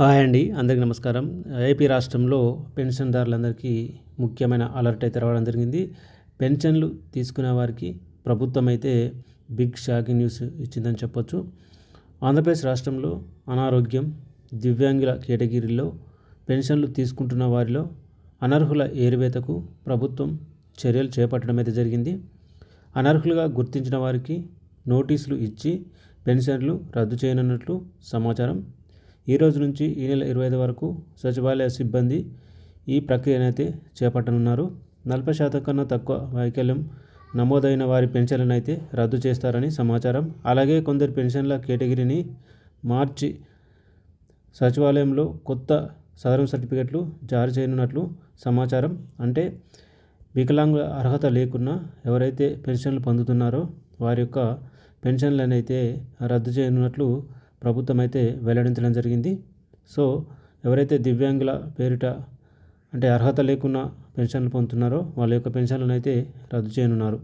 Hi అండి. అందరికీ నమస్కారం. ఏపీ రాష్ట్రంలో పెన్షన్‌దారులందరికీ ముఖ్యమైన అలర్ట్ అయితే రావడం జరిగింది. పెన్షన్‌లు తీసుకునే వారికి ప్రభుత్వం అయితే బిగ్ షాకింగ్ న్యూస్ ఇచ్చిందని చెప్పొచ్చు. ఆంధ్రప్రదేశ్ రాష్ట్రంలో అనారోగ్యం, దివ్యాంగుల కేటగిరీలో పెన్షన్‌లు తీసుకుంటున్న వారిలో అనర్హుల ఏరివేతకు ప్రభుత్వం చర్యలు చేపట్టడం అయితే జరిగింది. అనర్హులుగా గుర్తించిన వారికి నోటీసులు ఇచ్చి పెన్షన్‌లు రద్దు చేయనున్నట్లు సమాచారం. ఈ రోజు నుంచి ఈ నెల 25 వరకు సచివాలయ సిబ్బంది ఈ ప్రక్రియనైతే చేపట్టనున్నారు. 40% కన్నా తక్కువ వైకల్యం నమోదైన వారి పెన్షన్లను అయితే రద్దు చేస్తారని సమాచారం. అలాగే కొందరు పెన్షన్ల కేటగిరీని మార్చి సచివాలయంలో కొత్త సదరం సర్టిఫికెట్లు జారీ చేయనున్నట్లు సమాచారం. అంటే వికలాంగుల అర్హత లేకున్నా ఎవరైతే పెన్షన్లు పొందుతున్నారో వారి యొక్క పెన్షన్లను అయితే రద్దు చేయనున్నట్లు ప్రభుత్వం అయితే వెల్లడించడం జరిగింది. సో ఎవరైతే దివ్యాంగుల పేరిట అంటే అర్హత లేకున్నా పెన్షన్లు పొందుతున్నారో వాళ్ళ యొక్క పెన్షన్లను అయితే రద్దు చేయనున్నారు.